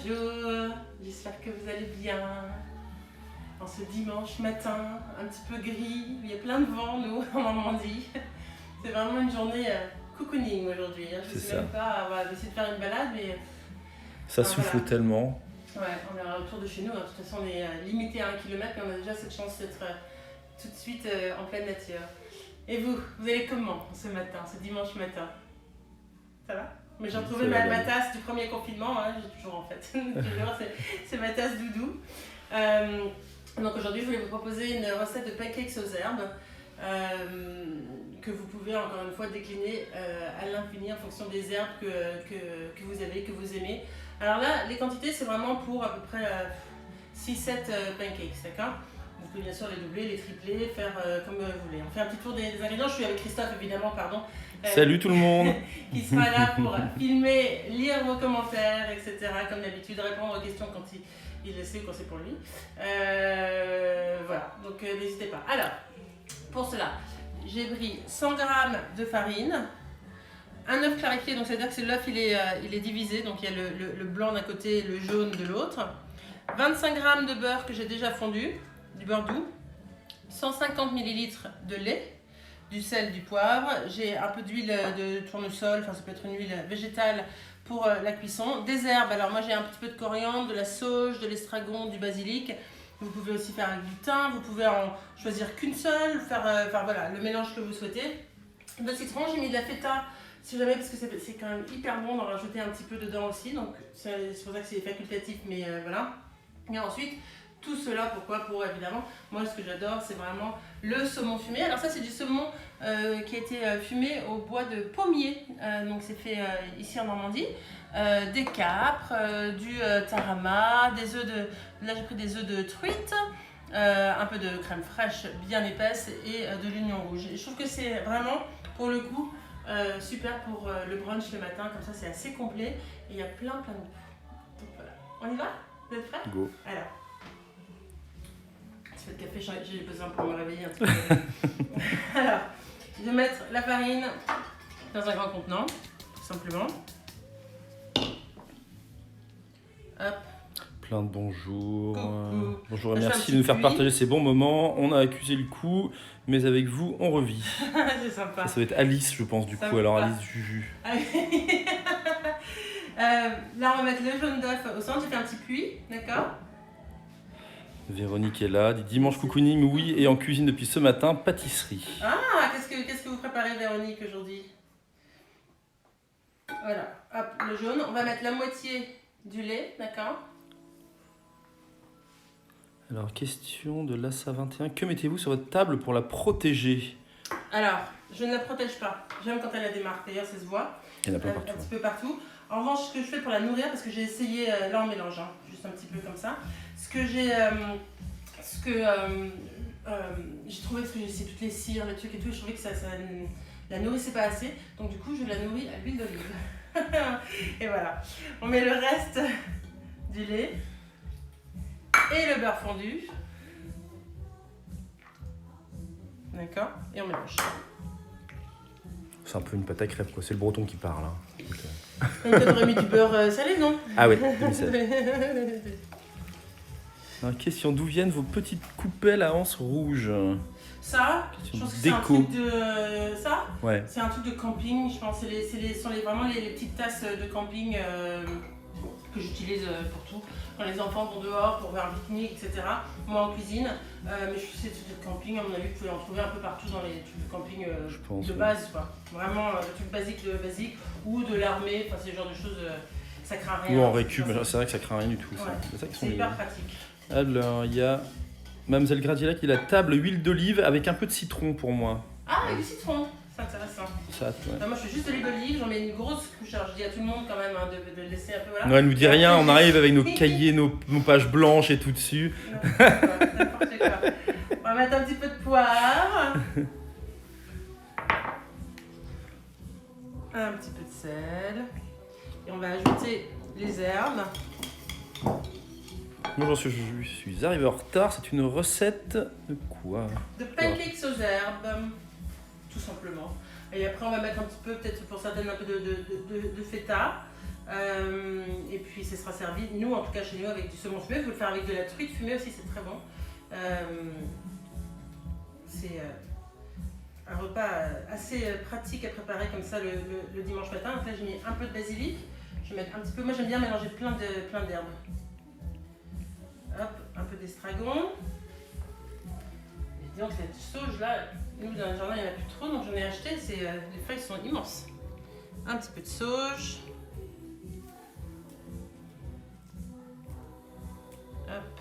bonjour, j'espère que vous allez bien. En ce dimanche matin, un petit peu gris, il y a plein de vent, nous, en Normandie. C'est vraiment une journée cocooning aujourd'hui. Je ne sais même pas, on va essayer de faire une balade, mais... Ça souffle tellement. Ouais, on est autour de chez nous, de toute façon on est limité à 1 km, mais on a déjà cette chance d'être tout de suite en pleine nature. Et vous allez comment ce matin, ce dimanche matin? Ça va? Mais j'ai retrouvé ma tasse du premier confinement, hein, j'ai toujours en fait. C'est ma tasse doudou. Donc aujourd'hui, je voulais vous proposer une recette de pancakes aux herbes que vous pouvez encore une fois décliner à l'infini en fonction des herbes que vous avez, que vous aimez. Alors là, les quantités, c'est vraiment pour à peu près 6-7 pancakes, d'accord? Vous pouvez bien sûr les doubler, les tripler, faire comme vous voulez. On fait un petit tour des ingrédients. Je suis avec Christophe, évidemment, pardon. Salut tout le monde. Qui sera là pour filmer, lire vos commentaires, etc. Comme d'habitude, répondre aux questions quand il le sait ou quand c'est pour lui. Voilà, donc n'hésitez pas. Alors, pour cela, j'ai pris 100 g de farine, un œuf clarifié, donc c'est-à-dire que l'œuf il est divisé, donc il y a le blanc d'un côté et le jaune de l'autre. 25 g de beurre que j'ai déjà fondu, du beurre doux, 150 ml de lait, du sel, du poivre, j'ai un peu d'huile de tournesol, enfin ça peut être une huile végétale pour la cuisson, des herbes, alors moi j'ai un petit peu de coriandre, de la sauge, de l'estragon, du basilic, vous pouvez aussi faire avec du thym, vous pouvez en choisir qu'une seule, faire voilà, le mélange que vous souhaitez. De citron, j'ai mis de la feta, si jamais, parce que c'est quand même hyper bon d'en rajouter un petit peu dedans aussi, donc c'est pour ça que c'est facultatif, mais voilà. Et ensuite, tout cela, pourquoi? Pour évidemment, moi ce que j'adore c'est vraiment le saumon fumé. Alors ça c'est du saumon qui a été fumé au bois de pommier, donc c'est fait ici en Normandie. Des capres, du tarama, des œufs de... Là j'ai pris des œufs de truite, un peu de crème fraîche bien épaisse et de l'oignon rouge. Et je trouve que c'est vraiment pour le coup super pour le brunch le matin, comme ça c'est assez complet et il y a plein de goûts. Donc voilà, on y va? Vous êtes prêts? Go. Alors. De café, j'ai besoin pour me réveiller un petit peu. Alors, je vais mettre la farine dans un grand contenant, tout simplement. Hop. Plein de bonjours. Coucou. Bonjour et merci de nous faire partager ces bons moments. On a accusé le coup, mais avec vous, on revit. C'est sympa. Ça va être Alice, je pense, du coup. Alors, Alice Juju. Là, on va mettre le jaune d'œuf au centre. J'ai fait un petit puits, d'accord? Véronique est là, dit dimanche cocooning, oui, et en cuisine depuis ce matin, pâtisserie. Ah, qu'est-ce que vous préparez, Véronique, aujourd'hui? Voilà, hop, le jaune. On va mettre la moitié du lait, d'accord? Alors, question de Lassa 21, que mettez-vous sur votre table pour la protéger? Alors, je ne la protège pas. J'aime quand elle a des marques, d'ailleurs, ça se voit. Il y en a plein Un petit peu partout. En revanche, ce que je fais pour la nourrir, parce que j'ai essayé, là on mélange, hein, juste un petit peu comme ça. Ce que j'ai trouvé, parce que j'ai essayé toutes les cires, les trucs et tout, je trouvais que ça la nourrissait pas assez. Donc du coup, je la nourris à l'huile d'olive. Et voilà. On met le reste du lait et le beurre fondu. D'accord? Et on mélange. C'est un peu une pâte à crêpes, quoi. C'est le breton qui parle. Hein. Donc, t'aurais mis du beurre salé, non? Ah oui, alors, question, d'où viennent vos petites coupelles à anse rouge? Ça, je pense que c'est un truc de... Ça, ouais. C'est un truc de camping, je pense. Ce sont vraiment les petites tasses de camping que j'utilise pour tout. Quand les enfants vont dehors pour faire un pique-nique, etc. Moi en cuisine. Mais je sais, c'est de camping, à mon avis, vous pouvez en trouver un peu partout dans les trucs de camping de base, quoi. Vraiment, le truc basique de basique. Ou de l'armée, enfin c'est le genre de choses, ça craint rien. Ou en récup, c'est vrai que ça craint rien du tout. Ouais. C'est hyper pratique. Alors, il y a Mademoiselle Gradiela qui a la table huile d'olive avec un peu de citron pour moi. Ah, avec du citron, c'est intéressant. Ça, ouais. Non, moi je fais juste de l'huile d'olive, j'en mets une grosse couche. Alors je dis à tout le monde quand même hein, de le laisser un peu. Voilà. Non, elle nous dit rien, on arrive avec nos cahiers, nos pages blanches et tout dessus. N'importe quoi. On va mettre un petit peu de poivre. Un petit peu de sel. Et on va ajouter les herbes. Moi, je suis arrivé en retard. C'est une recette de quoi? De pancakes aux herbes, tout simplement. Et après, on va mettre un petit peu, peut-être pour certaines, un peu de feta. Et puis ce sera servi, nous en tout cas chez nous, avec du saumon fumé. Vous pouvez le faire avec de la truite fumée aussi, c'est très bon. C'est un repas assez pratique à préparer comme ça le dimanche matin. Donc là j'ai mis un peu de basilic. Je vais mettre un petit peu, moi j'aime bien mélanger plein d'herbes. Hop, un peu d'estragon. Et disons que cette sauge là, nous dans le jardin il n'y en a plus trop, donc j'en ai acheté, les feuilles sont immenses. Un petit peu de sauge. Hop.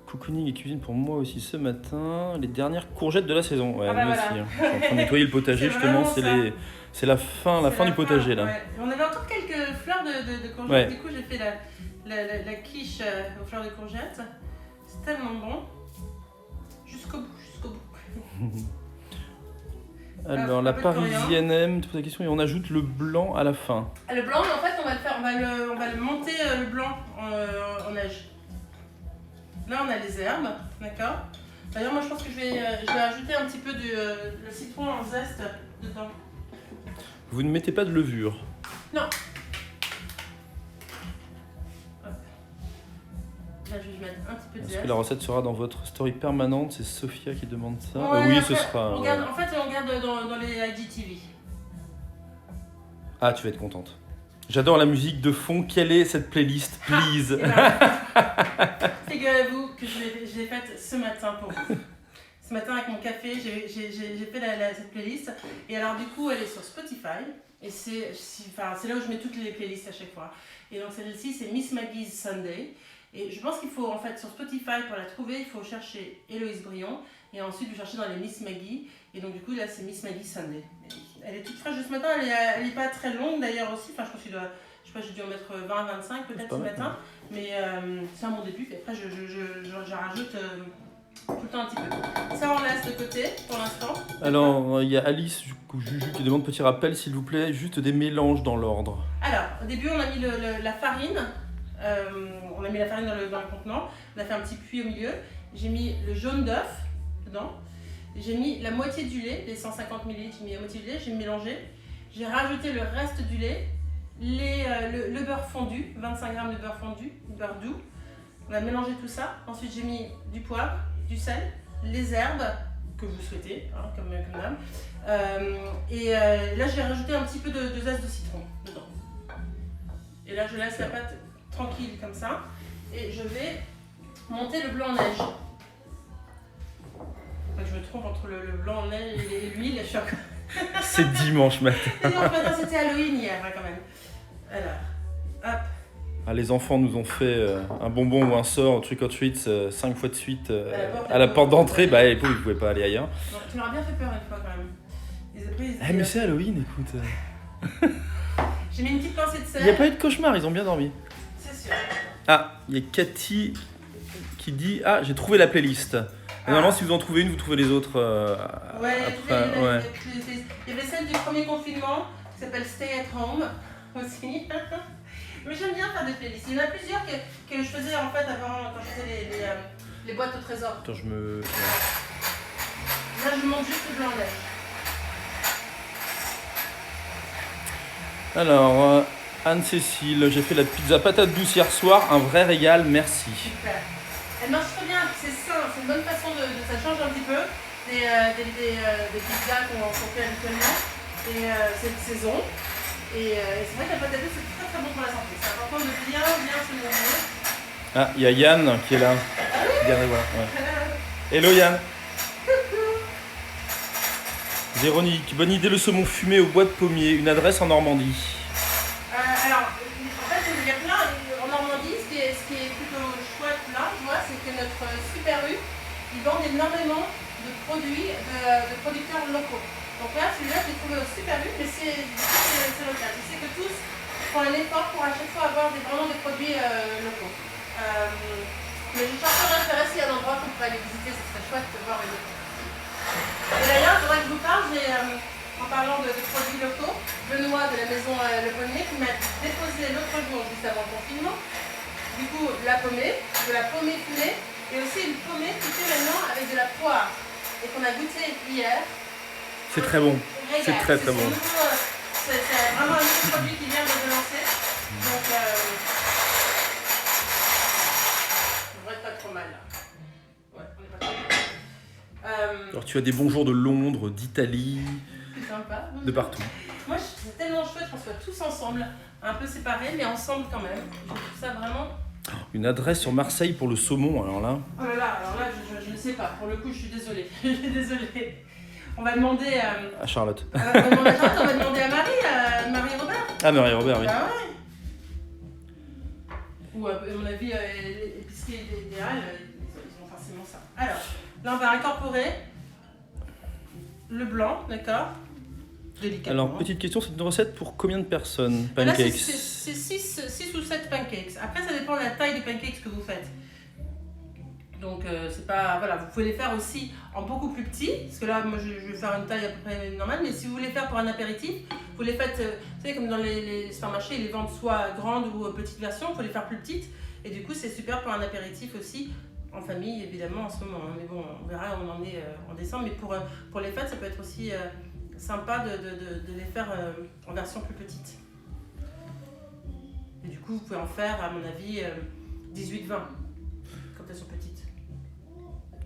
Cocooning et cuisine pour moi aussi ce matin. Les dernières courgettes de la saison. Ouais, Ah bah moi voilà. aussi. Hein. Je suis en train de nettoyer le potager, C'est justement. vraiment C'est la fin du potager là. Ouais. On avait encore quelques fleurs de courgettes. Ouais. Du coup, j'ai fait la quiche aux fleurs de courgettes. C'est tellement bon. Jusqu'au bout. Alors, Un la peu de parisienne aime, tu poses la question, et on ajoute le blanc à la fin. Le blanc, en fait, on va le monter le blanc en neige. Là, on a les herbes, d'accord. D'ailleurs, moi, je pense que je vais ajouter un petit peu le citron en zeste dedans. Vous ne mettez pas de levure. Non. Hop. Là, je vais mettre un petit peu de Est-ce zeste. que la recette sera dans votre story permanente? C'est Sophia qui demande ça. Ouais, Oui, après, ce sera. On garde dans les IGTV. Ah, tu vas être contente. J'adore la musique de fond. Quelle est cette playlist, please? Figurez-vous que je l'ai faite ce matin pour vous. Ce matin avec mon café, j'ai fait cette playlist. Et alors du coup, elle est sur Spotify. Et c'est là où je mets toutes les playlists à chaque fois. Et donc celle-ci, c'est Miss Maggie's Sunday. Et je pense qu'il faut, en fait, sur Spotify, pour la trouver, il faut chercher Héloïse Brion. Et ensuite, vous cherchez dans les Miss Maggie. Et donc du coup, là, c'est Miss Maggie's Sunday. Elle est toute fraîche de ce matin. Elle est pas très longue d'ailleurs aussi. Enfin, je pense que j'ai dû en mettre 20-25 peut-être ce matin. Mais c'est un bon début. Et après, je rajoute tout le temps un petit peu. Ça, on laisse de côté pour l'instant. Alors, il y a Alice ou Juju qui demande petit rappel, s'il vous plaît, juste des mélanges dans l'ordre. Alors, au début, on a mis la farine. On a mis la farine dans le contenant. On a fait un petit puits au milieu. J'ai mis le jaune d'œuf dedans. J'ai mis la moitié du lait, les 150 ml, j'ai mis la moitié du lait, j'ai mélangé. J'ai rajouté le reste du lait, le beurre fondu, 25 g de beurre fondu, beurre doux. On a mélangé tout ça. Ensuite, j'ai mis du poivre, du sel, les herbes que vous souhaitez, hein, comme d'hab. Là, j'ai rajouté un petit peu de zeste de citron dedans. Et là, je laisse la pâte tranquille comme ça. Et je vais monter le blanc en neige. Je me trompe entre le blanc en neige et l'huile. Je suis encore... C'est dimanche matin. Dimanche matin, c'était Halloween hier, hein, quand même. Alors, hop. Ah, les enfants nous ont fait un bonbon ou un sort, trick or treat, 5 fois de suite à la porte d'entrée. Bah, les pauvres, ils ne pouvaient pas aller ailleurs. Non, tu m'auras bien fait peur une fois quand même. Ah, mais c'est Halloween, écoute. J'ai mis une petite pincée de sel. Il n'y a pas eu de cauchemar, ils ont bien dormi. C'est sûr. Ah, il y a Cathy qui dit ah, j'ai trouvé la playlist. Normalement, si vous en trouvez une, vous trouvez les autres après. Il y avait celle du premier confinement qui s'appelle Stay at Home aussi. Mais j'aime bien faire des playlists. Il y en a plusieurs que je faisais en fait avant quand je faisais les boîtes au trésor. Attends, Là, je monte juste le blanc neige. Alors, Anne-Cécile, j'ai fait la pizza patate douce hier soir, un vrai régal, merci. Super. Elle marche très bien, c'est sain, c'est une bonne façon ça change un petit peu des pizzas qu'on fait habituellement. Et c'est de saison. Et c'est vrai que la patate douce c'est très très bon pour la santé. C'est important de bien se nourrir. Ah, il y a Yann qui est là. Regardez, voilà. Ouais. Hello Yann. Véronique, bonne idée le saumon fumé au bois de pommier, une adresse en Normandie. Alors, en fait, il y a plein, en Normandie, ce qui est plutôt chouette là, je vois, c'est que notre Super U, ils vendent énormément de produits de producteurs locaux. Donc là, celui-là, je l'ai trouvé au Super U, mais c'est local. Je sais que tous font un effort pour à chaque fois avoir vraiment des produits locaux. Mais je cherche à m'intéresser à un endroit qu'on pourrait aller visiter, ce serait chouette de voir les locaux. Et d'ailleurs, il faudrait que je vous parle, en parlant de produits locaux, Benoît de la maison Le Pommier qui m'a déposé l'autre jour, juste avant le confinement, du coup la pommée, de la pommée fumée, et aussi une pommée qui fait maintenant avec de la poire, et qu'on a goûté hier. C'est très bon, c'est très très bon. C'est vraiment un nouveau produit qui vient de lancer. Alors tu as des bons jours de Londres, d'Italie, C'est sympa. de partout. Moi, c'est tellement chouette qu'on soit tous ensemble, un peu séparés, mais ensemble quand même. Je trouve ça vraiment. Une adresse sur Marseille pour le saumon, alors là. Oh là là, alors là, je ne sais pas. Pour le coup, je suis désolée. Je suis désolée. On va demander À Charlotte. on va demander à Charlotte, on va demander à Marie Robert. Ah, Marie-Robert, oui. Bah ouais. Ou à mon avis, l'épicerie idéale, ils ont forcément ça. Alors, là, on va incorporer le blanc, d'accord? Délicatement. Alors, petite question, c'est une recette pour combien de personnes? Là, Pancakes. c'est 6 ou 7 pancakes. Après, ça dépend de la taille des pancakes que vous faites. Donc, c'est pas. Voilà, vous pouvez les faire aussi en beaucoup plus petit. Parce que là, moi, je vais faire une taille à peu près normale. Mais si vous voulez faire pour un apéritif, vous les faites. Vous savez, comme dans les supermarchés, ils les vendent soit grandes ou petites versions. Il faut les faire plus petites. Et du coup, c'est super pour un apéritif aussi. En famille, évidemment, en ce moment. Mais bon, on verra, on en est en décembre. Mais pour les fêtes, ça peut être aussi sympa de les faire en version plus petite. Et du coup, vous pouvez en faire, à mon avis, 18-20 quand elles sont petites.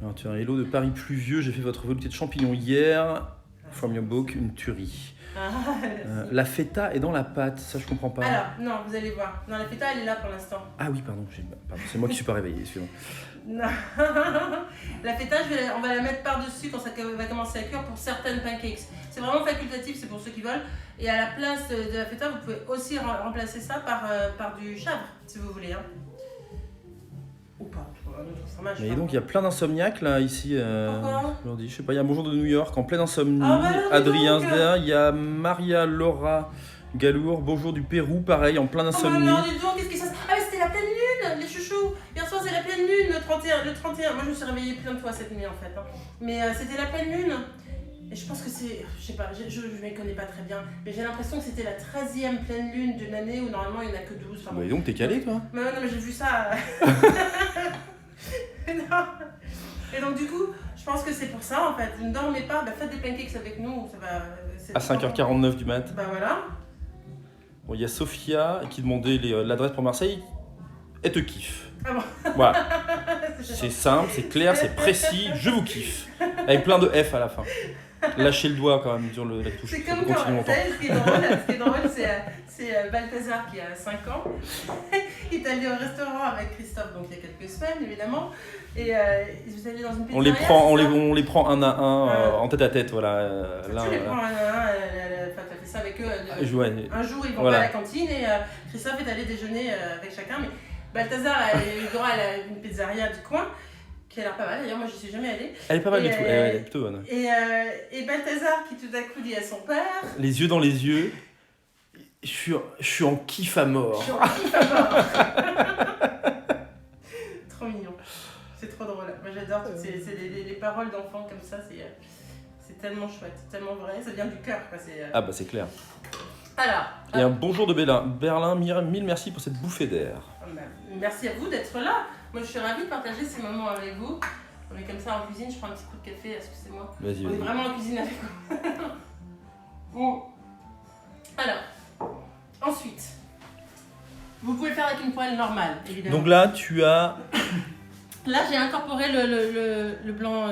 Alors, tu as un hello de Paris pluvieux, j'ai fait votre velouté de champignons hier. From your book, une tuerie. La feta est dans la pâte, ça je comprends pas. Alors, non, vous allez voir. Non, la feta, elle est là pour l'instant. Ah oui, pardon, c'est moi qui suis pas réveillé, excusez-moi. Non. La feta, on va la mettre par-dessus quand ça va commencer à cuire pour certaines pancakes. C'est vraiment facultatif, c'est pour ceux qui veulent. Et à la place de la feta, vous pouvez aussi remplacer ça par du chèvre, si vous voulez. Hein. Ou pas, un autre fromage. Et donc il y a plein d'insomniaques là, ici. Pourquoi Aujourd'hui, je sais pas, il y a Bonjour de New York en pleine insomnie. Ah bah non, dis Adrien donc. Sder, il y a Maria Laura Galour, Bonjour du Pérou, pareil, en plein Oh bah d'insomnie. non, dis donc, qu'est-ce qui se passe? Ah mais c'était la pleine lune, les chouchous. Hier soir c'est la pleine lune, le 31. Moi je me suis réveillée plein de fois cette nuit en fait. Hein. Mais c'était la pleine lune. Et je pense que c'est, je sais pas, je ne les connais pas très bien, mais j'ai l'impression que c'était la 13e pleine lune d'une année où normalement il n'y en a que 12. Enfin, Bah, et donc t'es calé toi? mais non, mais j'ai vu ça. Non. Et donc du coup, je pense que c'est pour ça en fait. Vous ne dormez pas, bah, faites des pancakes avec nous. Ça va, À 5h49 du mat. Bah voilà. Bon, il y a Sophia qui demandait l'adresse pour Marseille. Elle te kiffe. Ah bon. Voilà. C'est simple, c'est clair, c'est précis, je vous kiffe. Avec plein de F à la fin. Lâchez le doigt quand même sur la touche. C'est Ça comme peut quand, continuer vous longtemps. savez, ce qui est drôle, c'est Balthazar qui a 5 ans. Il est allé au restaurant avec Christophe, donc il y a quelques semaines évidemment. Et vous allez dans une pizzeria. On les prend un à un en tête à tête, voilà. Tu les prends un à un, t'as fait ça avec eux. Ouais. Un jour, ils vont Voilà. pas à la cantine et Christophe est allé déjeuner avec chacun. Mais Balthazar a eu le droit à une pizzeria du coin, qui a l'air pas mal. D'ailleurs, moi, je suis jamais allée. Elle est pas mal du tout, elle est plutôt bonne. Et Balthazar qui tout à coup dit à son père. Les yeux dans les yeux, je suis en kiff à mort. Je suis en kiff à mort. Trop mignon. C'est trop drôle. Moi, j'adore toutes les paroles d'enfants comme ça. C'est tellement chouette, tellement vrai. Ça vient du cœur. Quoi. Ah bah c'est clair. Alors. Et un bonjour de Berlin, mille merci pour cette bouffée d'air. Merci à vous d'être là. Moi, je suis ravie de partager ces moments avec vous. On est comme ça en cuisine. Je prends un petit coup de café. Excusez-moi. Vas-y, On est vas-y. vraiment en cuisine avec vous. Bon. Alors. Ensuite. Vous pouvez le faire avec une poêle normale, évidemment. Donc là, tu as... Là, j'ai incorporé le blanc,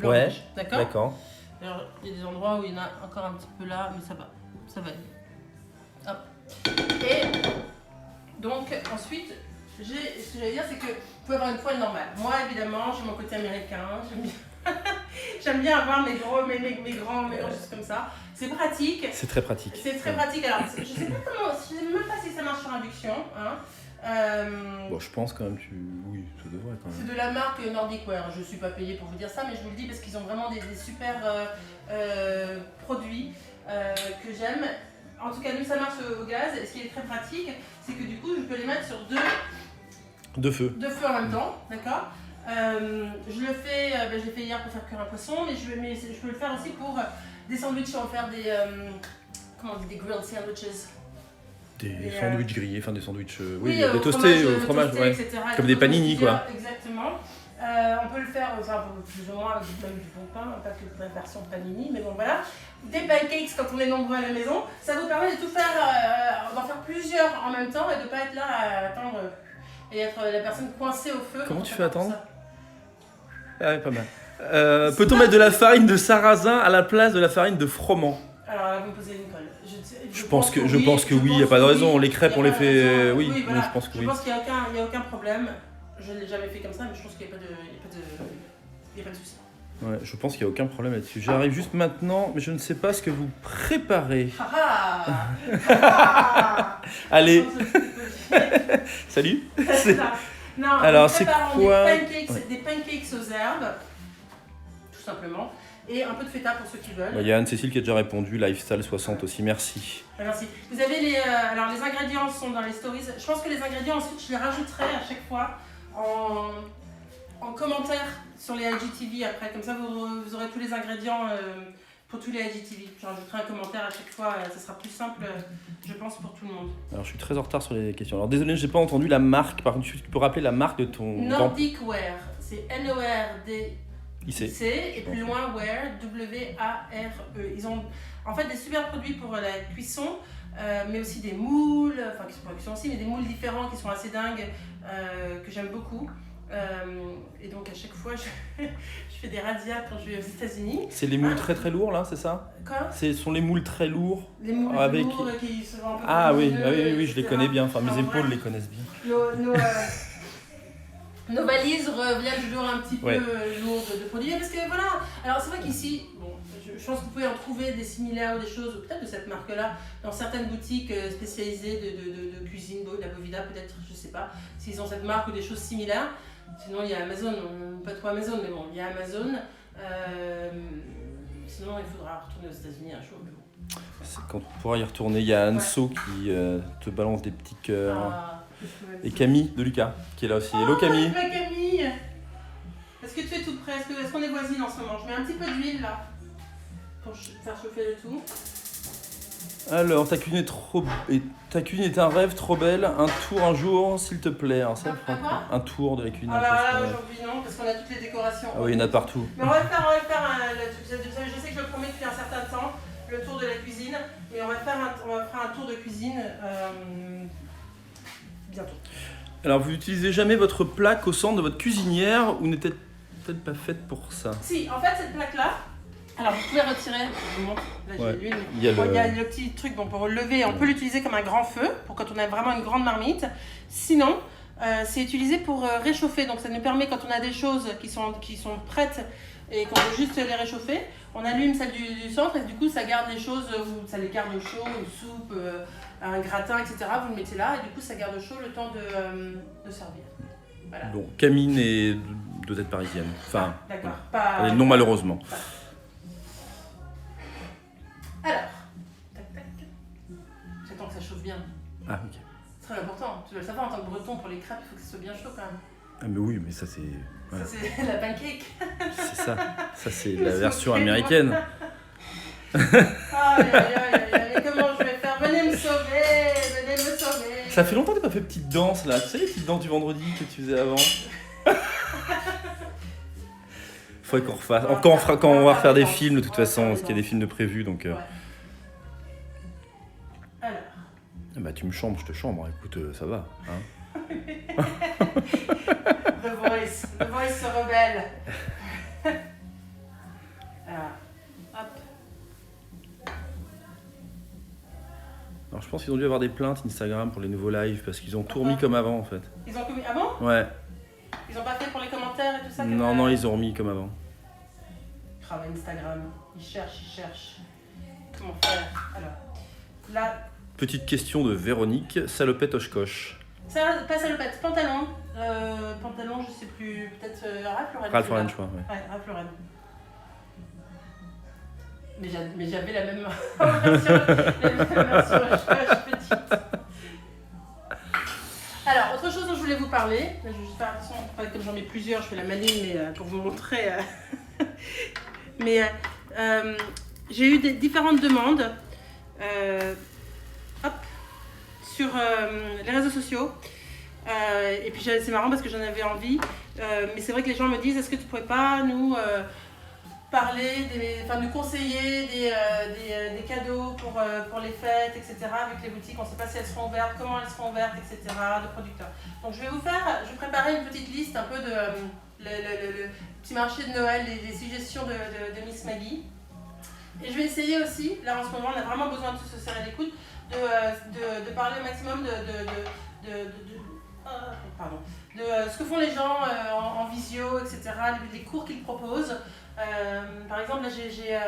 Ouais, rouge. D'accord. D'accord. Alors, il y a des endroits où il y en a encore un petit peu là, mais ça va. Ça va aller. Hop. Et donc, ensuite, ce que j'allais dire, c'est que vous pouvez avoir une poêle normale. Moi, évidemment, j'ai mon côté américain. J'aime bien avoir mes grands choses comme ça. C'est pratique. C'est très pratique. C'est très pratique. Alors, je sais pas comment, je sais même pas si ça marche sur induction. Hein. Bon, je pense quand même oui, ça devrait quand même. C'est de la marque Nordic Ware. Je suis pas payée pour vous dire ça, mais je vous le dis parce qu'ils ont vraiment des super produits que j'aime. En tout cas, nous, ça marche au gaz. Et ce qui est très pratique, c'est que du coup, je peux les mettre sur Deux feux. deux feux en même temps, d'accord. Je le fais, je l'ai fait hier pour faire cuire un poisson, mais je peux le faire aussi pour des sandwichs. On va faire des grilled sandwiches. Des sandwichs grillés, enfin des sandwichs, Oui, des toastés au fromage, ouais. etc. Comme des panini, quoi. Exactement. On peut le faire, enfin, plus ou moins avec du bon pain, pas que la version panini, mais bon voilà. Des pancakes quand on est nombreux à la maison, ça vous permet de tout faire, d'en faire plusieurs en même temps et de ne pas être là à attendre et être la personne coincée au feu. Comment tu fais attendre? Ah ouais, pas mal. Peut-on mettre de la farine de sarrasin à la place de la farine de froment? Alors là, vous me posez une colle. Je pense que oui, il n'y a pas de raison. Les crêpes, on les fait. Oui, voilà. donc je pense que oui. Je pense qu'il n'y a aucun problème. Je ne l'ai jamais fait comme ça, mais je pense qu'il n'y a pas de souci. Ouais, je pense qu'il n'y a aucun problème là-dessus. J'arrive juste maintenant, mais je ne sais pas ce que vous préparez. Allez. Salut. Non, alors c'est quoi? Des pancakes aux herbes, tout simplement, et un peu de feta pour ceux qui veulent. Il y a Anne-Cécile qui a déjà répondu, Lifestyle 60 aussi, merci. Merci. Vous avez les ingrédients sont dans les stories. Je pense que les ingrédients ensuite je les rajouterai à chaque fois en commentaire sur les IGTV après, comme ça vous aurez tous les ingrédients pour tous les IGTV. Je rajouterai un commentaire à chaque fois, ça sera plus simple je pense pour tout le monde. Alors je suis très en retard sur les questions. Alors désolé, j'ai pas entendu la marque, par contre tu peux rappeler la marque de ton... Nordic Ware, c'est NORDIC et plus loin Ware, WARE. Ils ont en fait des super produits pour la cuisson, mais aussi des moules, enfin qui sont aussi, mais des moules différents qui sont assez dingues, que j'aime beaucoup. Et donc à chaque fois je fais des radias quand je vais aux États-Unis. C'est les moules très très lourds là, c'est ça? Quoi? Ce sont les moules très lourds. Les moules avec... lourds qui se vendent un peu oui, je les connais bien, enfin mes épaules les connaissent bien. Nos valises reviennent toujours un petit peu lourdes de produits, parce que voilà, alors c'est vrai qu'ici, bon, je pense que vous pouvez en trouver des similaires ou des choses, peut-être de cette marque-là, dans certaines boutiques spécialisées de cuisine, de la Bovida peut-être, je sais pas, s'ils ont cette marque ou des choses similaires. Sinon il y a Amazon, pas trop Amazon, mais bon, il y a Amazon. Sinon il faudra retourner aux États-Unis un jour. C'est quand on pourra y retourner, il y a Anso qui te balance des petits cœurs. Et Camille de Lucas qui est là aussi. Hello Camille. Camille. Est-ce que tu es toute prête? Est-ce qu'on est voisines en ce moment? Je mets un petit peu d'huile là pour faire chauffer le tout. Alors ta cuisine est un rêve trop belle. Un tour un jour s'il te plaît. Alors, ça, un tour de la cuisine. Ah là aujourd'hui non, parce qu'on a toutes les décorations. Ah oui, il y en a partout. Mais on va faire je sais que je le promets depuis un certain temps, le tour de la cuisine. Mais on va faire un tour de cuisine bientôt. Alors vous n'utilisez jamais votre plaque au centre de votre cuisinière ou n'était peut-être pas faite pour ça? Si, en fait cette plaque-là, alors vous pouvez retirer, je vous montre, là j'ai l'huile, il y a le petit truc pour lever, on peut l'utiliser comme un grand feu, pour quand on a vraiment une grande marmite. Sinon, c'est utilisé pour réchauffer, donc ça nous permet quand on a des choses qui sont prêtes et qu'on veut juste les réchauffer, on allume celle du centre et du coup ça garde les choses, ça les garde au chaud, une soupe, un gratin, etc. Vous le mettez là et du coup ça garde chaud le temps de servir. Voilà. Bon, Camille doit être parisienne. Enfin, d'accord. Non malheureusement. Alors, tac tac. J'attends que ça chauffe bien. Ah ok. C'est très important. Tu dois le savoir en tant que breton pour les crêpes, il faut que ça soit bien chaud quand même. Ah mais oui, mais ça c'est... Ouais. Ça c'est la pancake. C'est ça. Ça c'est la version américaine. Aïe, mais comment je vais faire? Venez me sauver. Ça fait longtemps que t'as pas fait petite danse là. Tu sais les petites danses du vendredi que tu faisais avant? Faudrait qu'on refasse. Quand on va refaire des films de toute façon, parce qu'il y a des films de prévus donc. Ouais. Alors. Ah bah tu me chambres, je te chambre. Écoute, ça va. Hein. The Voice se rebelle. Alors, hop. Alors je pense qu'ils ont dû avoir des plaintes Instagram pour les nouveaux lives parce qu'ils ont tout remis comme avant en fait. Ils ont commis avant? Ouais. Ils ont pas fait pour les commentaires et tout ça? Non, ils ont remis comme avant. Travail Instagram, ils cherchent. Comment faire? Alors, là. Petite question de Véronique, salopette Oshkosh. Ça, pas salopette, pantalon. Pantalon, je sais plus, peut-être Ralph Lauren, je crois. Ouais, Ralph Lauren. Mais j'avais la même version petite. Alors, autre chose dont je voulais vous parler, là, je vais juste faire attention, comme j'en mets plusieurs, je fais la maline, mais pour vous montrer. Mais j'ai eu différentes demandes sur les réseaux sociaux. Et puis c'est marrant parce que j'en avais envie. Mais c'est vrai que les gens me disent, est-ce que tu pourrais pas nous parler, nous conseiller des cadeaux pour les fêtes, etc. Avec les boutiques, on ne sait pas si elles seront ouvertes, comment elles seront ouvertes, etc. de producteurs. Donc je vais préparer une petite liste un peu le petit marché de Noël, les suggestions de Miss Maggie. Et je vais essayer aussi, là en ce moment on a vraiment besoin de se serrer les coudes, de parler au maximum de ce que font les gens en visio, etc., les cours qu'ils proposent. Par exemple, là j'ai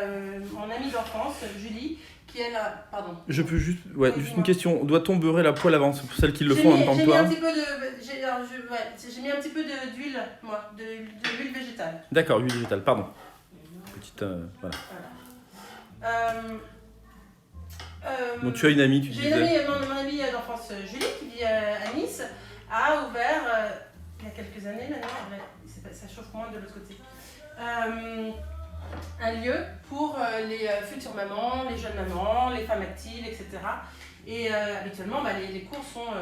mon amie d'enfance, Julie, qui elle a... Pardon. Je peux juste... Ouais, juste une question. Doit-on beurrer la poêle avant? C'est pour celles qui le font en même temps que toi. J'ai mis un petit peu d'huile, moi, de l'huile végétale. D'accord, huile végétale, pardon. Petite... voilà. Donc tu as une amie, tu disais. J'ai mon amie d'enfance Julie qui vit à Nice, a ouvert il y a quelques années maintenant, ça chauffe moins de l'autre côté, un lieu pour les futures mamans, les jeunes mamans, les femmes actives, etc. Et habituellement les cours sont,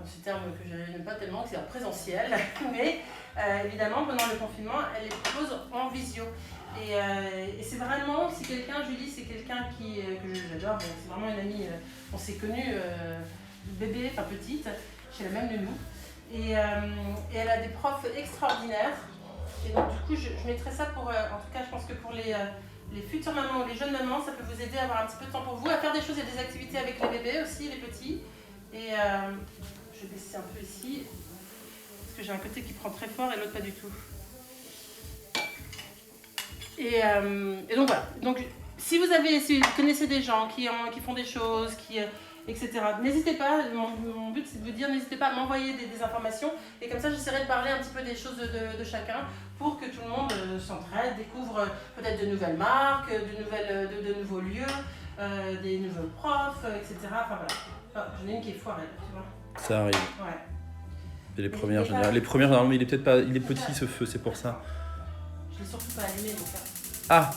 ce terme que je n'aime pas tellement, c'est en présentiel, mais évidemment pendant le confinement elle les propose en visio. Et c'est vraiment, si quelqu'un, Julie, c'est quelqu'un que j'adore, c'est vraiment une amie, on s'est connus bébé, enfin petite, chez la même nounou. Et elle a des profs extraordinaires. Et donc du coup, je mettrai ça pour, en tout cas, je pense que pour les futures mamans ou les jeunes mamans, ça peut vous aider à avoir un petit peu de temps pour vous, à faire des choses, il y a des activités avec les bébés aussi, les petits. Et je vais baisser un peu ici, parce que j'ai un côté qui prend très fort et l'autre pas du tout. Et donc voilà. Donc, si vous connaissez des gens qui font des choses, etc., n'hésitez pas. Mon but c'est de vous dire, n'hésitez pas à m'envoyer des informations. Et comme ça, j'essaierai de parler un petit peu des choses de chacun pour que tout le monde s'entraide, découvre peut-être de nouvelles marques, de nouveaux lieux, des nouveaux profs, etc. Enfin voilà. J'en ai une qui est foirée, tu vois. Ça arrive. Ouais. Et les premières, généralement, il est peut-être pas, il est petit ce feu, c'est pour ça. Je l'ai surtout pas allumé, donc ça. Ah.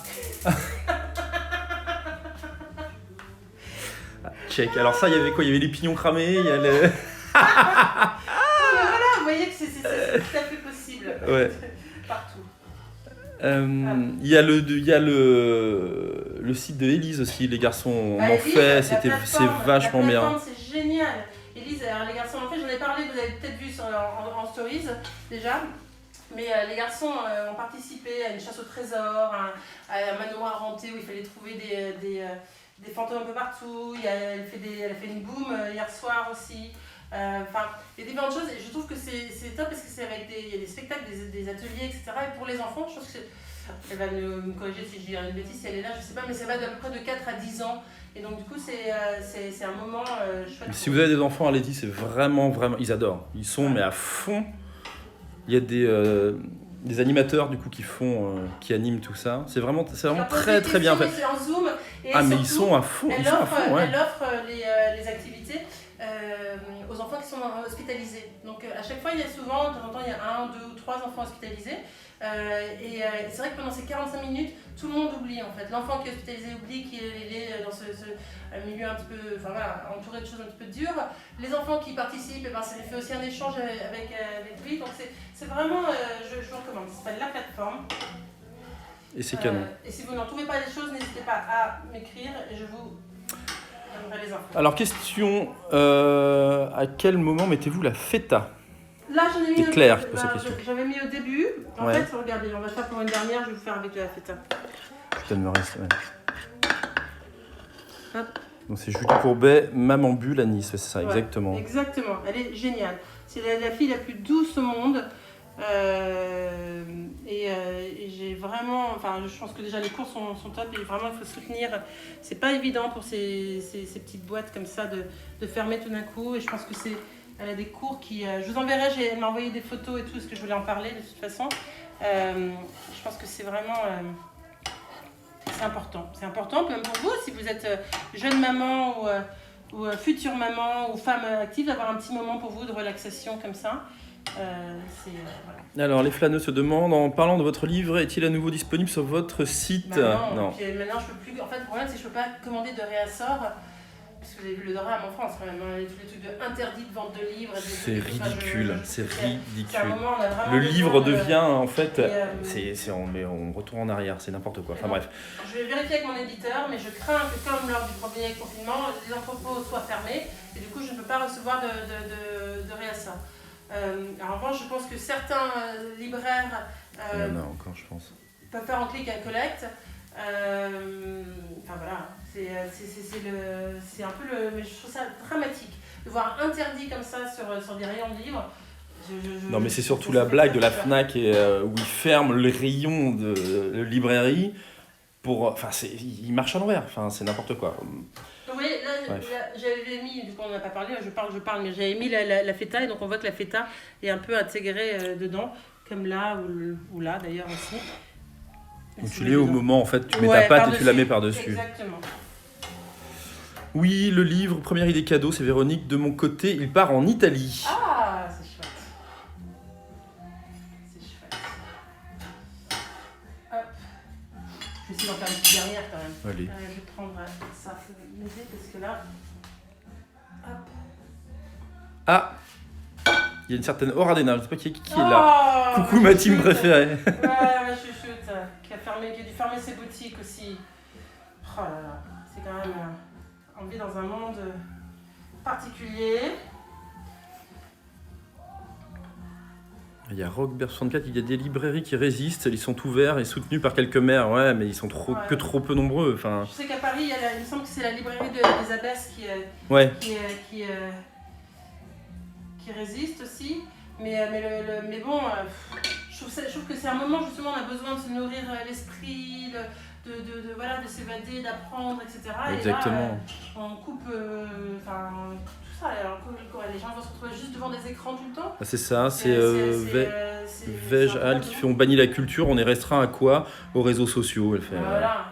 Check. Alors ça, il y avait quoi? Il y avait les pignons cramés, il y a le... Voilà, vous voyez que c'est tout à fait possible. Ouais. Partout. Il y a le site de Élise aussi, les garçons m'ont fait, c'est vachement bien. C'est génial. Élise, alors les garçons m'ont fait, j'en ai parlé, vous avez peut-être vu en stories déjà. Mais les garçons ont participé à une chasse au trésor, à un manoir hanté où il fallait trouver des fantômes un peu partout. Elle a fait une boum hier soir aussi. Enfin, il y a des bonnes choses et je trouve que c'est top parce que c'est avec il y a des spectacles, des ateliers, etc. Et pour les enfants, je trouve que elle va me corriger si je dis une bêtise, si elle est là, je sais pas, mais ça va d'à peu près de 4 à 10 ans. Et donc du coup, c'est un moment chouette. Si vous avez des enfants, allez-y, c'est vraiment, ils adorent. Ils sont mais à fond. Il y a des animateurs du coup qui animent tout ça. C'est vraiment très très bien fait. C'est en Zoom. Et mais ils sont à fond. Elle offre les activités aux enfants qui sont hospitalisés. Donc à chaque fois, il y a souvent, de temps en temps, il y a 1, 2 ou 3 enfants hospitalisés. Et c'est vrai que pendant ces 45 minutes, tout le monde oublie en fait. L'enfant qui est hospitalisé oublie qu'il est dans ce milieu un petit peu, enfin voilà, entouré de choses un petit peu dures. Les enfants qui participent, ça les fait aussi un échange avec lui. Donc c'est vraiment, je vous recommande. Ça s'appelle La Plateforme. Et c'est canon. Et si vous n'en trouvez pas des choses, n'hésitez pas à m'écrire et je vous donnerai les infos. Alors question, à quel moment mettez-vous la feta? Là, j'en ai mis. C'est Claire qui pose cette question. J'avais mis au début. En fait, regardez, on va faire pour une dernière, je vais vous faire avec de la feta. Putain, me reste. Ouais. Donc c'est Julie Courbet, Maman Bulle à Nice, c'est ça, exactement. Exactement, elle est géniale. C'est la fille la plus douce au monde. Et j'ai vraiment, enfin, je pense que déjà les cours sont top et vraiment il faut soutenir. C'est pas évident pour ces petites boîtes comme ça de fermer tout d'un coup. Et je pense que elle a des cours qui... je vous enverrai, elle m'a envoyé des photos et tout, parce que je voulais en parler de toute façon. Je pense que c'est vraiment... c'est important. C'est important, même pour vous, si vous êtes jeune maman ou future maman ou femme active, d'avoir un petit moment pour vous de relaxation comme ça. Voilà. Alors, les flâneux se demandent, en parlant de votre livre, est-il à nouveau disponible sur votre site? Non. Puis, maintenant, je peux plus... En fait, le problème, c'est que je peux pas commander de réassort. Parce que vous avez vu le drame en France quand même, hein, tous les trucs interdits de vente de livres. C'est ridicule, c'est ridicule. Le livre devient en fait, on retourne en arrière, c'est n'importe quoi. Enfin bref. Je vais vérifier avec mon éditeur, mais je crains que comme lors du premier confinement, les entrepôts soient fermés et du coup je ne peux pas recevoir de réassort. En revanche, je pense que certains libraires Il y en a encore, je pense. peuvent faire en click and collect. Enfin voilà, c'est un peu le. Mais je trouve ça dramatique de voir interdit comme ça sur des rayons de livres. Non, mais c'est surtout la blague de la Fnac où ils ferment les rayons de librairie pour. Enfin, ils marchent à l'envers. Enfin, c'est n'importe quoi. Oui, là, j'avais mis, du coup on n'en a pas parlé, je parle, mais j'avais mis la feta, et donc on voit que la feta est un peu intégrée dedans, comme là ou là d'ailleurs aussi. Donc tu l'es au moment, en fait, tu mets ta pâte et tu la mets par-dessus. Exactement. Oui, le livre, première idée cadeau, c'est Véronique. De mon côté, il part en Italie. Ah, c'est chouette. C'est chouette. Hop. Je vais essayer d'en faire une petite dernière quand même. Allez. Je vais prendre ça pour m'aider parce que là. Hop. Ah, il y a une certaine Oradena, je ne sais pas qui est là. Coucou ma team préférée. Ouais, ma chouchoute, qui a dû fermer ses boutiques aussi. Oh là là, c'est quand même. On vit dans un monde particulier. Il y a Rockbear64, il y a des librairies qui résistent, ils sont ouverts et soutenus par quelques maires, ouais, mais ils sont trop peu nombreux. Enfin... Je sais qu'à Paris, il me semble que c'est la librairie des Abbesses qui résiste aussi. Mais bon, je trouve que c'est un moment justement on a besoin de se nourrir l'esprit, de s'évader, d'apprendre, etc. Exactement. Et là, on coupe tout ça. Alors, les gens vont se retrouver juste devant des écrans tout le temps. Ah, c'est ça, c'est Vej Al qui fait on bannit la culture, on est restreint à quoi? Aux réseaux sociaux, elle fait. Voilà.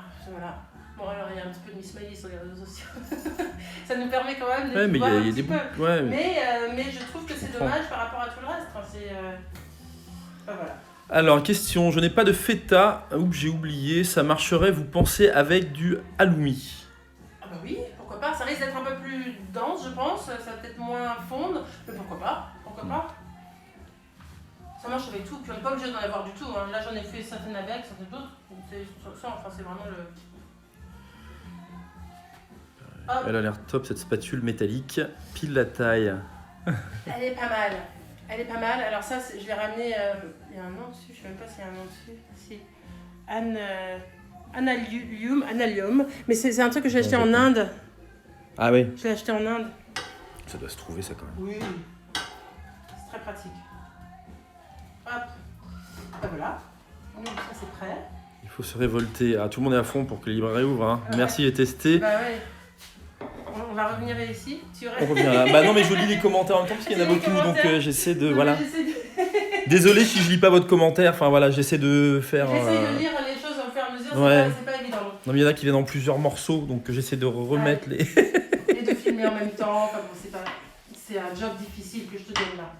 Bon, alors il y a un petit peu de Miss Miley sur les réseaux sociaux. Ça nous permet quand même de voir un petit peu. Ouais, mais je trouve que c'est dommage par rapport à tout le reste. Enfin, voilà. Alors, question, je n'ai pas de feta, oups, j'ai oublié, ça marcherait, vous pensez, avec du halloumi? Ah bah oui, pourquoi pas, ça risque d'être un peu plus dense, je pense, ça va peut-être moins fondre, mais pourquoi pas. Ça marche avec tout, puis on n'est pas obligé d'en avoir du tout, hein. Là j'en ai fait certaines avec, certaines d'autres, c'est vraiment le... Hop. Elle a l'air top, cette spatule métallique, pile la taille. Elle est pas mal, alors ça je l'ai ramené, il y a un nom dessus, je sais même pas s'il y a un nom dessus, si, Analium, mais c'est un truc que j'ai acheté en Inde. Ah oui. Je l'ai acheté en Inde. Ça doit se trouver ça quand même. Oui, c'est très pratique. Hop, ben voilà, donc ça c'est prêt. Il faut se révolter, tout le monde est à fond pour que les librairies ouvrent, hein. Ouais. Merci et testé. Bah ouais. On va revenir ici. On revient là. Bah non mais je lis les commentaires en même temps parce qu'il y en a beaucoup, donc j'essaie de... Voilà. Désolé si je lis pas votre commentaire, enfin voilà, j'essaie de faire... J'essaie de lire les choses au fur et à mesure, c'est pas évident. Non mais il y en a qui viennent en plusieurs morceaux, donc j'essaie de remettre les... Et de filmer en même temps, enfin bon, c'est un job difficile que je te donne là.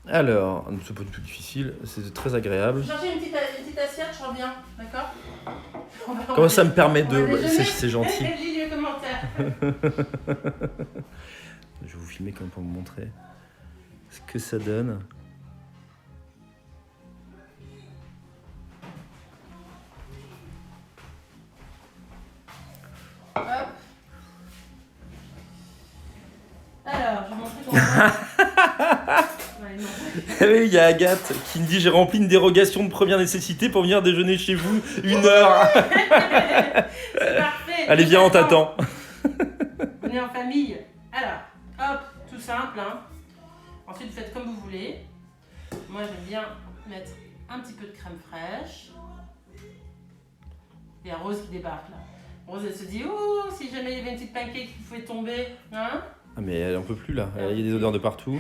Alors, c'est pas du tout difficile, c'est très agréable. Je vais chercher une petite assiette, je reviens, d'accord? Comment ça me permet de... C'est gentil. Lis les commentaires. Je vais vous filmer comme pour vous montrer ce que ça donne. Hop. Alors, je vais montrer comment... Oui, il y a Agathe qui me dit j'ai rempli une dérogation de première nécessité pour venir déjeuner chez vous 1 heure. C'est parfait. Allez, viens, on t'attend. On est en famille. Alors, hop, tout simple. Hein. Ensuite, vous faites comme vous voulez. Moi, j'aime bien mettre un petit peu de crème fraîche. Il y a Rose qui débarque là. Rose, elle se dit, ouh, si jamais il y avait une petite pancake qui pouvait tomber. Hein? Ah, mais elle en peut plus là. Il y a des odeurs de partout.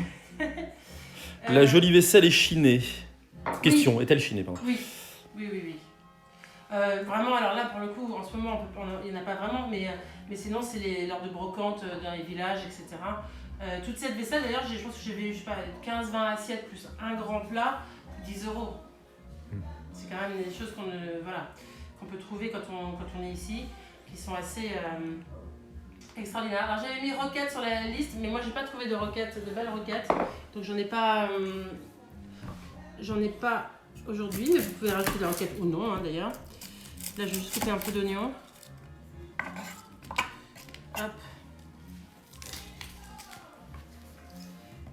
La jolie vaisselle est chinée. Question, oui. Est-elle chinée, pardon? Oui. Vraiment, alors là, pour le coup, en ce moment, il n'y en a pas vraiment, mais sinon, c'est l'heure de brocante dans les villages, etc. Toute cette vaisselle, d'ailleurs, je pense que j'avais, je sais pas, 15-20 assiettes plus un grand plat, 10 €. C'est quand même des choses qu'on peut trouver quand on est ici, qui sont assez extraordinaires. Alors, j'avais mis roquettes sur la liste, mais moi, j'ai pas trouvé de belles roquettes, donc j'en ai pas aujourd'hui, mais vous pouvez rajouter de la roquette ou non, hein, d'ailleurs. Là, je vais juste couper un peu d'oignon. Hop.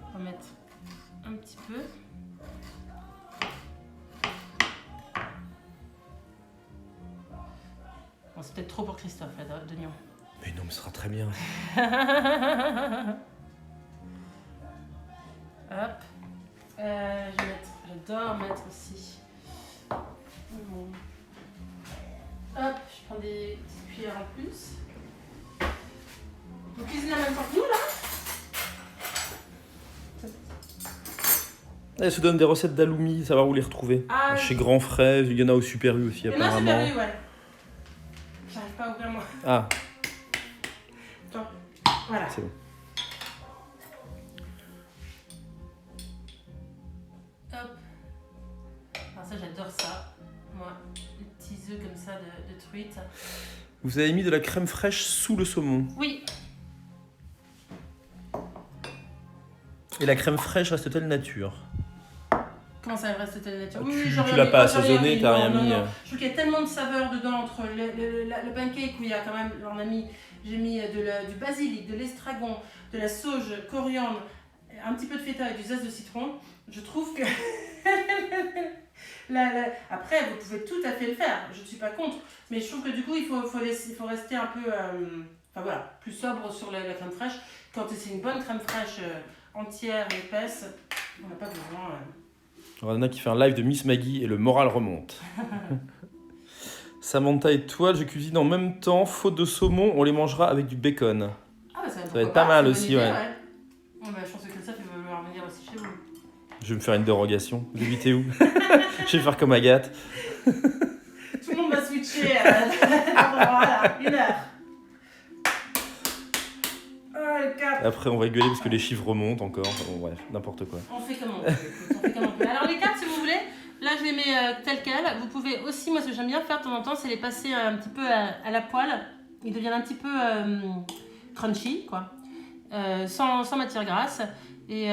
On va mettre un peu. Bon, c'est peut-être trop pour Christophe, là, d'oignon. Mais non, mais ce sera très bien. Hop. J'adore mettre aussi. Bon. Hop, je prends des petites cuillères en plus. Vous cuisinez en même temps que nous, là? Elle se donne des recettes d'aloumi, savoir où les retrouver. Ah, chez Grand Frais, il y en a au Super U aussi, et moi, apparemment. Super U, ouais. J'arrive pas à ouvrir moi. Ah, Attends. Voilà. c'est bon. Hop. Alors ça, j'adore ça. Moi, les petits œufs comme ça de truite. Vous avez mis de la crème fraîche sous le saumon. Oui. Et la crème fraîche reste-t-elle nature? Comment ça reste telle nature? Ah, Oui, tu j'en ai l'as mis, pas j'en ai assaisonné, mis, t'as non, rien non, mis. non. Je trouve qu'il y a tellement de saveurs dedans entre le pancake où il y a quand même, on a mis, j'ai mis du basilic, de l'estragon, de la sauge, coriandre, un petit peu de feta et du zeste de citron. Je trouve que après vous pouvez tout à fait le faire. Je ne suis pas contre, mais je trouve que du coup il faut rester un peu, enfin voilà, plus sobre sur la crème fraîche. Quand c'est une bonne crème fraîche entière et épaisse, on n'a pas besoin. Alors, il y en a qui fait un live de Miss Maggie et le moral remonte. Samantha et toi, je cuisine en même temps. Faute de saumon, on les mangera avec du bacon. Ah bah ça va être pas mal aussi, ouais. Bon, bah, je pense que Christophe il va venir aussi chez vous. Je vais me faire une dérogation. Vous habitez où? Je vais faire comme Agathe. Tout le monde va switcher voilà, 1 heure. Oh, le cap. Après, on va gueuler parce que les chiffres remontent encore. Bon, bref, n'importe quoi. On fait comme on peut. Écoute, on fait comme on peut. Alors les cartes, si vous voulez, là je les mets telles quelles. Vous pouvez aussi, moi ce que j'aime bien faire de temps en temps, c'est les passer un petit peu à la poêle. Ils deviennent un petit peu crunchy, quoi. Sans matière grasse. Et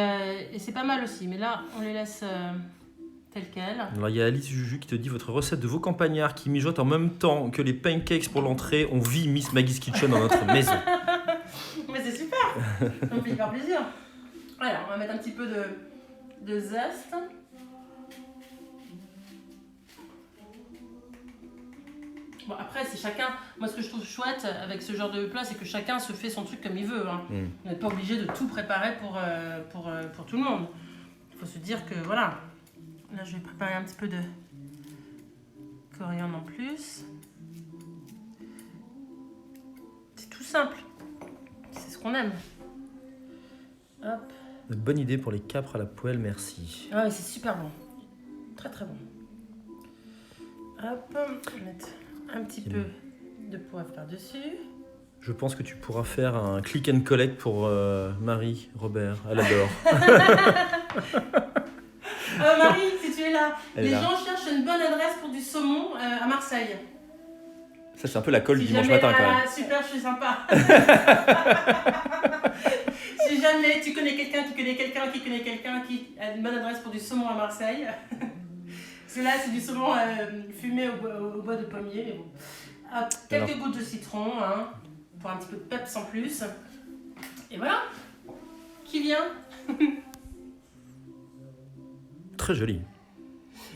c'est pas mal aussi. Mais là, on les laisse telles quelles. Alors, il y a Alice Juju qui te dit votre recette de vos campagnards qui mijotent en même temps que les pancakes pour l'entrée. On vit Miss Maggie's Kitchen dans notre maison. Mais c'est super. Ça me fait hyper plaisir. Voilà, on va mettre un petit peu de zeste. Bon, après, c'est chacun. Moi, ce que je trouve chouette avec ce genre de plat, c'est que chacun se fait son truc comme il veut. Hein. On n'est pas obligé de tout préparer pour tout le monde. Il faut se dire que voilà. Là, je vais préparer un petit peu de coriandre en plus. C'est tout simple. C'est ce qu'on aime. Hop. Une bonne idée pour les capres à la poêle, merci. Ah oui, c'est super bon. Très très bon. Hop, on va mettre un petit peu de poivre par-dessus. Je pense que tu pourras faire un click and collect pour Marie, Robert. Elle adore. Marie, si tu es là, Elle est les là. gens cherchent une bonne adresse pour du saumon à Marseille. Ça, c'est un peu la colle Si dimanche jamais- matin, quand même. Ah, super, je suis sympa. Si jamais tu connais quelqu'un qui connaît quelqu'un qui a une bonne adresse pour du saumon à Marseille. Parce que là, c'est du saumon fumé au bois de pommier. Mais bon. Hop, quelques gouttes de citron, hein, pour un petit peu de peps en plus. Et voilà. Qui vient? Très joli.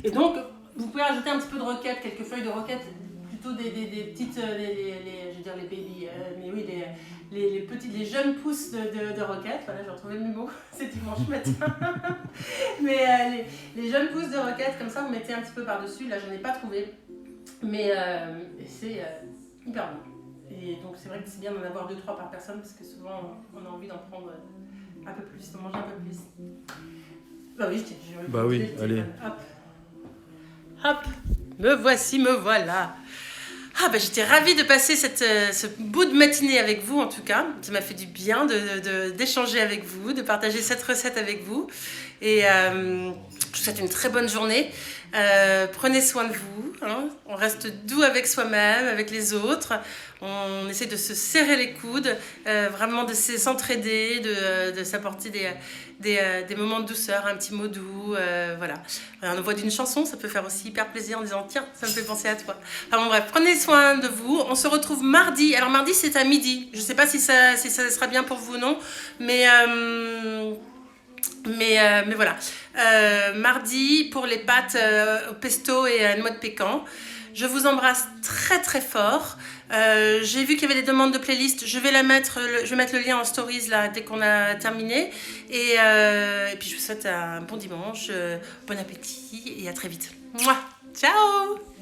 Et donc, vous pouvez rajouter un petit peu de roquette, quelques feuilles de roquette, plutôt des petites, je veux dire les baby, mais oui, les jeunes pousses de roquette. Voilà, j'ai retrouvé le mot, c'est dimanche matin. Mais les jeunes pousses de roquette, comme ça, vous mettez un petit peu par-dessus. Là, j'en ai pas trouvé, mais c'est hyper bon. Et donc, c'est vrai que c'est bien d'en avoir 2-3 par personne, parce que souvent, on a envie d'en prendre un peu plus, d'en manger un peu plus. Bah oui, allez. Hop. Hop. Me voici, me voilà. Ah bah j'étais ravie de passer ce bout de matinée avec vous en tout cas. Ça m'a fait du bien d'échanger avec vous, de partager cette recette avec vous. Et je vous souhaite une très bonne journée. Prenez soin de vous. Hein. On reste doux avec soi-même, avec les autres. On essaie de se serrer les coudes, vraiment de s'entraider, de s'apporter des moments de douceur, un petit mot doux, voilà. On envoie d'une chanson, ça peut faire aussi hyper plaisir en disant tiens, ça me fait penser à toi. Enfin bon bref, prenez soin de vous. On se retrouve mardi. Alors mardi c'est à midi. Je sais pas si ça sera bien pour vous ou non, mais Mais voilà. Mardi pour les pâtes au pesto et à noix de pécan. Je vous embrasse très très fort. J'ai vu qu'il y avait des demandes de playlist. Je vais mettre le lien en stories là dès qu'on a terminé. Et puis je vous souhaite un bon dimanche, bon appétit et à très vite. Mouah. Ciao!